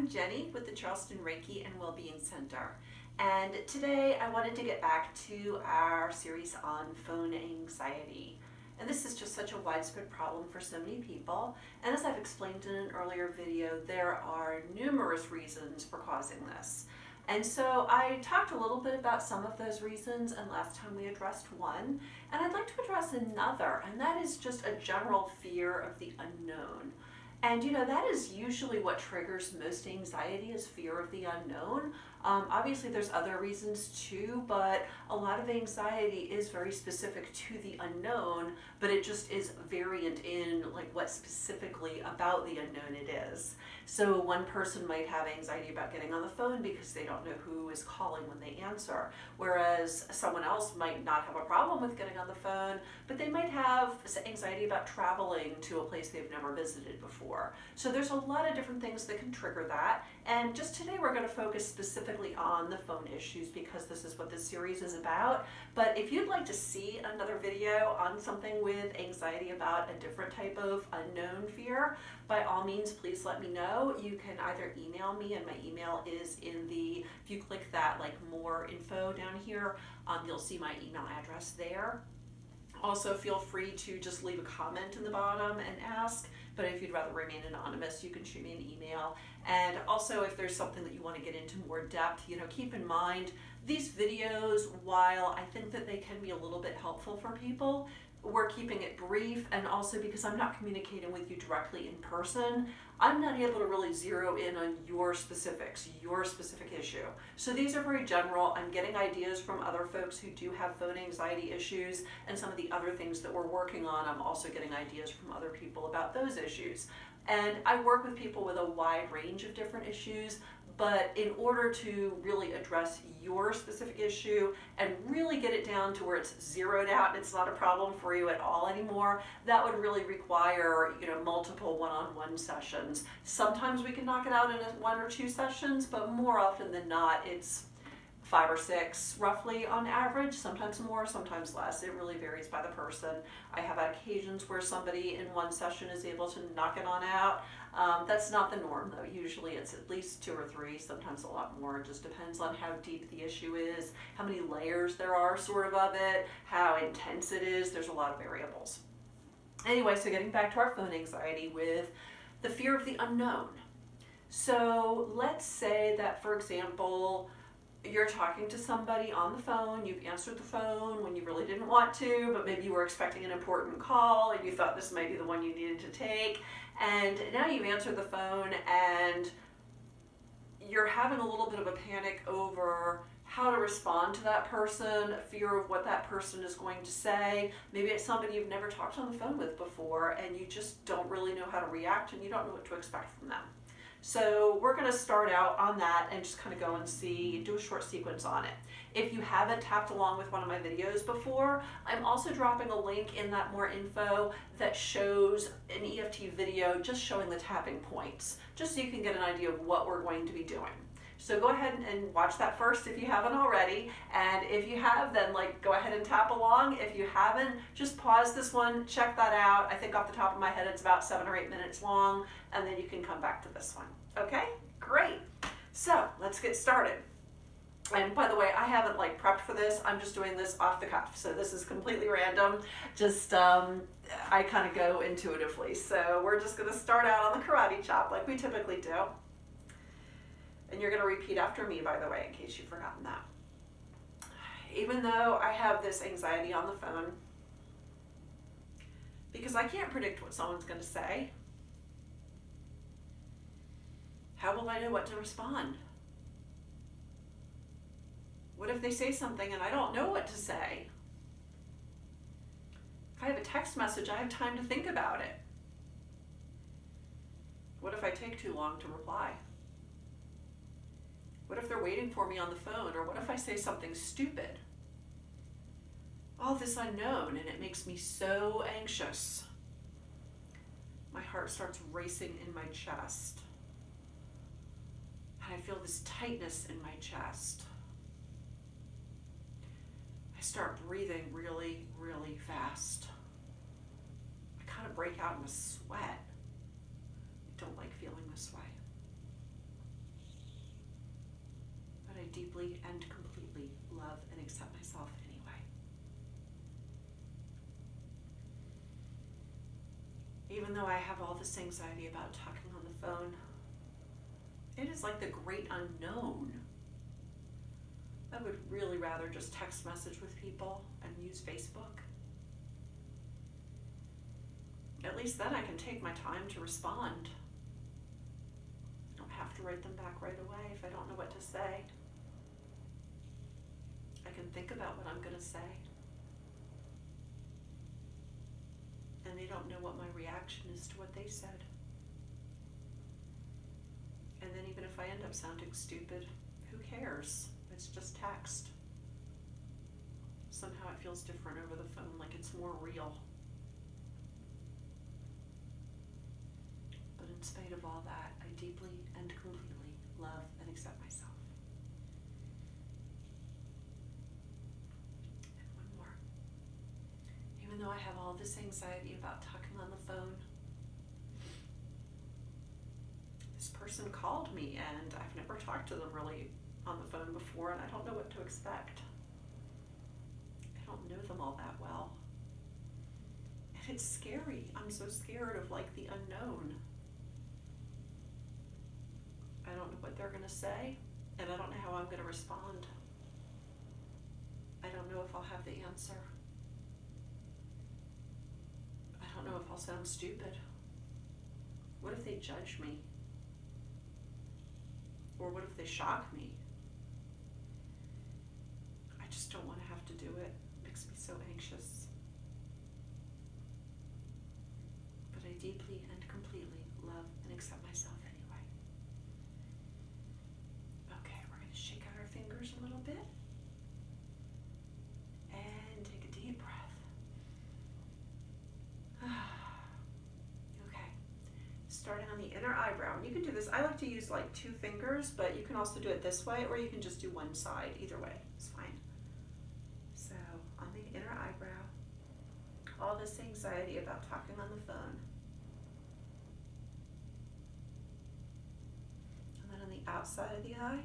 I'm Jenny with the Charleston Reiki and Wellbeing Center, and today I wanted to get back to our series on phone anxiety. And this is just such a widespread problem for so many people, and as I've explained in an earlier video, there are numerous reasons for causing this. And so I talked a little bit about some of those reasons, and last time we addressed one, and I'd like to address another, and that is just a general fear of the unknown. And you know, that is usually what triggers most anxiety, is fear of the unknown. Obviously there's other reasons too, but a lot of anxiety is very specific to the unknown, but it just is variant in like what specifically about the unknown it is. So one person might have anxiety about getting on the phone because they don't know who is calling when they answer, whereas someone else might not have a problem with getting on the phone, but they might have anxiety about traveling to a place they've never visited before. So there's a lot of different things that can trigger that, and just today we're going to focus specifically on the phone issues because this is what this series is about. But if you'd like to see another video on something with anxiety about a different type of unknown fear, by all means please let me know. You can either email me, and my email is in the, if you click that like more info down here, you'll see my email address there. Also feel free to just leave a comment in the bottom and ask, but if you'd rather remain anonymous, you can shoot me an email. And also if there's something that you want to get into more depth, you know, keep in mind these videos, while I think that they can be a little bit helpful for people, we're keeping it brief, and also because I'm not communicating with you directly in person, I'm not able to really zero in on your specifics, your specific issue. So these are very general. I'm getting ideas from other folks who do have phone anxiety issues, and some of the other things that we're working on, I'm also getting ideas from other people about those issues. And I work with people with a wide range of different issues, but in order to really address your specific issue and really get it down to where it's zeroed out and it's not a problem for you at all anymore, that would really require, you know, multiple one-on-one sessions. Sometimes we can knock it out in 1 or 2 sessions, but more often than not, it's 5 or 6 roughly on average, sometimes more, sometimes less. It really varies by the person. I have had occasions where somebody in one session is able to knock it on out. That's not the norm though. Usually it's at least 2 or 3, sometimes a lot more. It just depends on how deep the issue is, how many layers there are sort of it, how intense it is. There's a lot of variables. Anyway, so getting back to our phone anxiety with the fear of the unknown. So let's say that, for example, you're talking to somebody on the phone, you've answered the phone when you really didn't want to, but maybe you were expecting an important call and you thought this might be the one you needed to take, and now you've answered the phone and you're having a little bit of a panic over how to respond to that person, fear of what that person is going to say. Maybe it's somebody you've never talked on the phone with before and you just don't really know how to react and you don't know what to expect from them. So we're going to start out on that and just kind of go and do a short sequence on it. If you haven't tapped along with one of my videos before, I'm also dropping a link in that more info that shows an EFT video just showing the tapping points, just so you can get an idea of what we're going to be doing. So go ahead and watch that first if you haven't already, and if you have, then go ahead and tap along. If you haven't, just pause this one, check that out. I think off the top of my head it's about 7 or 8 minutes long, and then you can come back to this one. Okay, great. So let's get started. And by the way, I haven't prepped for this. I'm just doing this off the cuff. So this is completely random. Just, I kind of go intuitively. So we're just gonna start out on the karate chop like we typically do. And you're gonna repeat after me, by the way, in case you've forgotten that. Even though I have this anxiety on the phone, because I can't predict what someone's gonna say, how will I know what to respond? What if they say something and I don't know what to say? If I have a text message, I have time to think about it. What if I take too long to reply? What if they're waiting for me on the phone? Or what if I say something stupid? All this unknown, and it makes me so anxious. My heart starts racing in my chest. And I feel this tightness in my chest. I start breathing really, really fast. I kind of break out in a sweat. I don't like feeling this way. deeply and completely love and accept myself anyway. Even though I have all this anxiety about talking on the phone, it is like the great unknown. I would really rather just text message with people and use Facebook. At least then I can take my time to respond. I don't have to write them back right away if I don't know what to say. I can think about what I'm going to say. And they don't know what my reaction is to what they said. And then even if I end up sounding stupid, who cares? It's just text. Somehow it feels different over the phone, like it's more real. But in spite of all that, I deeply and completely love and accept myself. And one more. Even though I have all this anxiety about talking on the phone, this person called me and I've never talked to them really on the phone before, and I don't know what to expect. I don't know them all that well. And it's scary. I'm so scared of like the unknown. I don't know what they're going to say, and I don't know how I'm going to respond. I don't know if I'll have the answer. I don't know if I'll sound stupid. What if they judge me? Or what if they shock me? I just don't want to have to do it. It makes me so anxious. But I deeply and completely love and accept myself anyway. Okay, we're going to shake out our fingers a little bit. And take a deep breath. Okay. Starting on the inner eyebrow. And you can do this. I like to use like 2 fingers, but you can also do it this way, or you can just do one side. Either way, it's fine. So on the inner eyebrow, all this anxiety about talking on the phone. And then on the outside of the eye,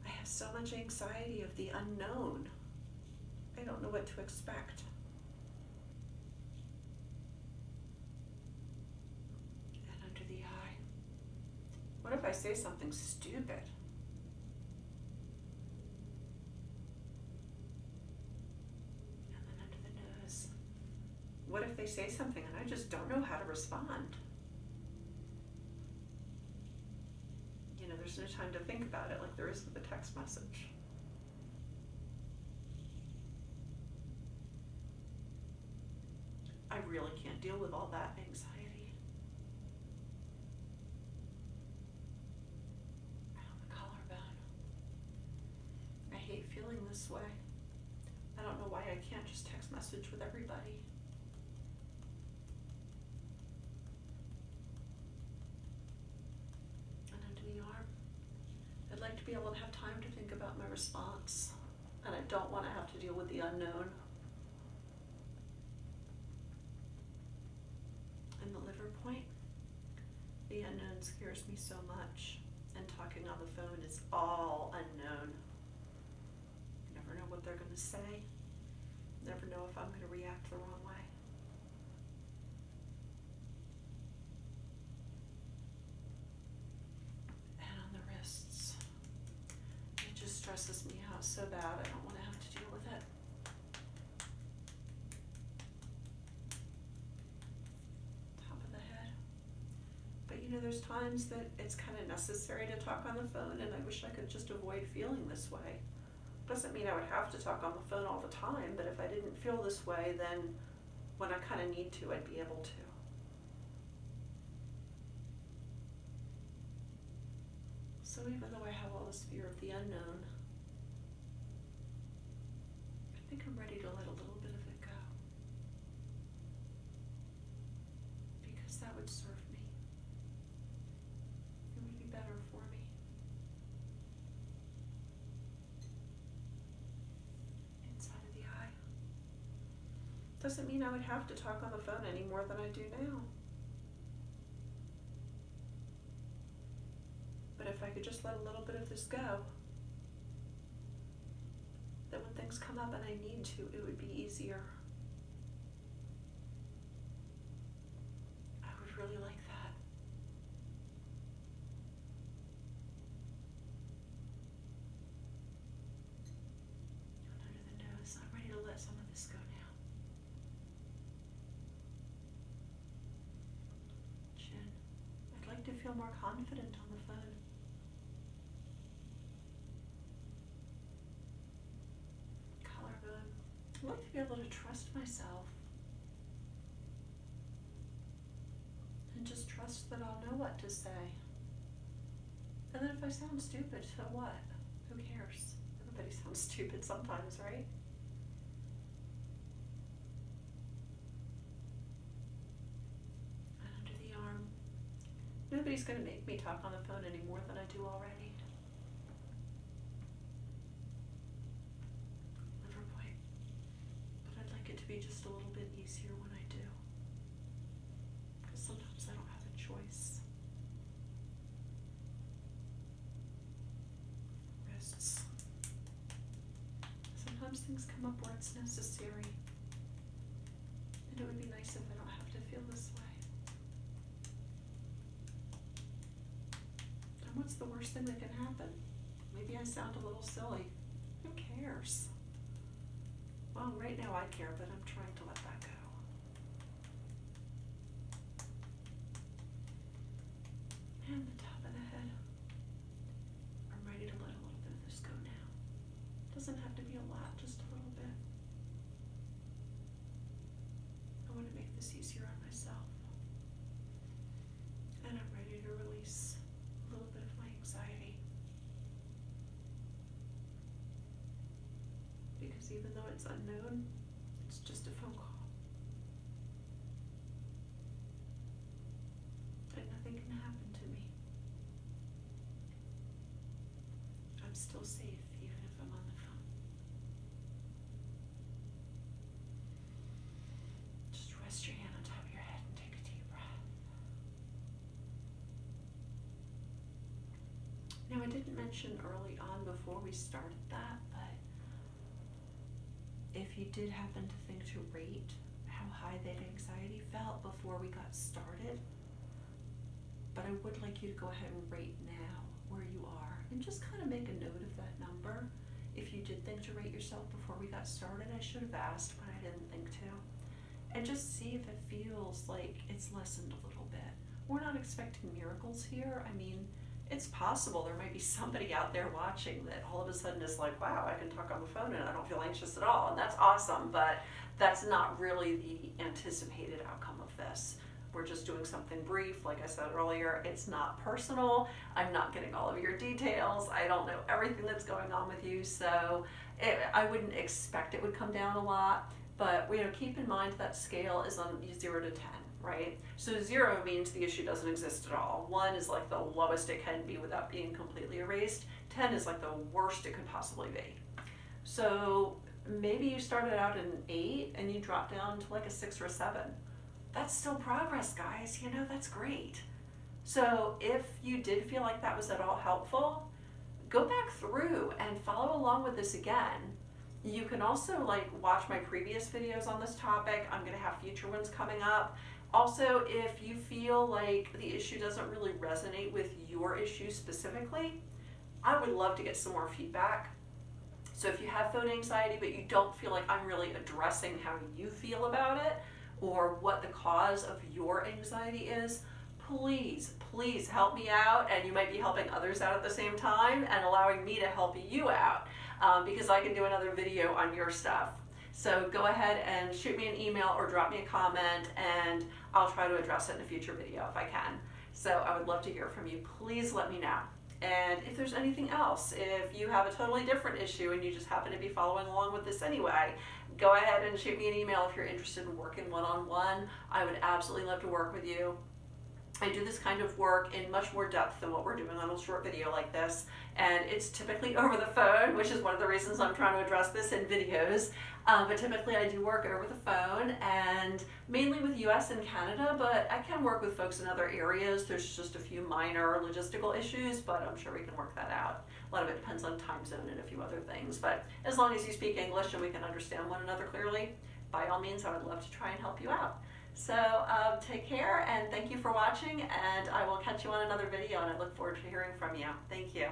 I have so much anxiety of the unknown. I don't know what to expect. And under the eye, what if I say something stupid? And then under the nose, what if they say something and I just don't know how to respond? You know, there's no time to think about it like there is with a text message. I really can't deal with all that anxiety. And on the collarbone, I hate feeling this way. I don't know why I can't just text message with everybody. And under the arm, I'd like to be able to have time to think about my response. And I don't want to have to deal with the unknown. And the liver point, the unknown scares me so much. And talking on the phone is all unknown. You never know what they're going to say. Never know if I'm going to react the wrong way. And on the wrists, it just stresses me out so bad. I don't want to have to deal with it. Top of the head. But you know, there's times that it's kind of necessary to talk on the phone, and I wish I could just avoid feeling this way. Doesn't mean I would have to talk on the phone all the time, but if I didn't feel this way, then when I kind of need to, I'd be able to. So even though I have all this fear of the unknown, I think I'm ready to let a little bit of it go. Because that would serve me. It would be better for me. Inside of the eye. Doesn't mean I would have to talk on the phone any more than I do now. But if I could just let a little bit of this go, then when things come up and I need to, it would be easier. I would really like that. And under the nose, I'm ready to let some of this go now. Chin. I'd like to feel more confident on the phone. Collarbone. I'd like to be able to trust myself. And just trust that I'll know what to say. And then if I sound stupid, so what? Who cares? Everybody sounds stupid sometimes, right? And under the arm. Nobody's going to make me talk on the phone any more than I do already. Liver point. But I'd like it to be just a little bit easier when I do. Because sometimes I don't have a choice. Wrists. Sometimes things come up where it's necessary. And it would be nice if I don't have to feel this way. And what's the worst thing that can happen? Maybe I sound a little silly. Who cares? Well, right now I care, but I'm trying to let that go. And the top of the head. I'm ready to let a little bit of this go now. Doesn't have to be a lot, just a little bit. I want to make this easier on myself. And I'm ready to release a little bit of my anxiety. Because even though it's unknown, it's just a phone call. And nothing can happen to me. I'm still safe even if I'm on the phone. Just rest your hand on top of your head and take a deep breath. Now, I didn't mention early on before we started that, but if you did happen to think to rate how high that anxiety felt before we got started, but I would like you to go ahead and rate now where you are and just kind of make a note of that number. If you did think to rate yourself before we got started, I should have asked, but I didn't think to. And just see if it feels like it's lessened a little bit. We're not expecting miracles here. I mean, it's possible there might be somebody out there watching that all of a sudden is like, wow, I can talk on the phone and I don't feel anxious at all. And that's awesome, but that's not really the anticipated outcome of this. We're just doing something brief. Like I said earlier, it's not personal. I'm not getting all of your details. I don't know everything that's going on with you. So I wouldn't expect it would come down a lot, but keep in mind that scale is on 0 to 10. Right? So 0 means the issue doesn't exist at all. 1 is like the lowest it can be without being completely erased. 10 is like the worst it could possibly be. So maybe you started out at an 8 and you dropped down to like a 6 or a 7. That's still progress, guys. That's great. So if you did feel like that was at all helpful, go back through and follow along with this again. You can also watch my previous videos on this topic. I'm going to have future ones coming up. Also, if you feel like the issue doesn't really resonate with your issue specifically, I would love to get some more feedback. So if you have phone anxiety, but you don't feel like I'm really addressing how you feel about it or what the cause of your anxiety is, please help me out. And you might be helping others out at the same time and allowing me to help you out because I can do another video on your stuff. So go ahead and shoot me an email or drop me a comment and I'll try to address it in a future video if I can. So I would love to hear from you. Please let me know. And if there's anything else, if you have a totally different issue and you just happen to be following along with this anyway, go ahead and shoot me an email if you're interested in working one-on-one. I would absolutely love to work with you. I do this kind of work in much more depth than what we're doing on a short video like this, and it's typically over the phone, which is one of the reasons I'm trying to address this in videos. But typically I do work over the phone, and mainly with US and Canada, but I can work with folks in other areas. There's just a few minor logistical issues, but I'm sure we can work that out. A lot of it depends on time zone and a few other things, but as long as you speak English and we can understand one another clearly, by all means, I would love to try and help you out. So take care, and thank you for watching, and I will catch you on another video, and I look forward to hearing from you. Thank you.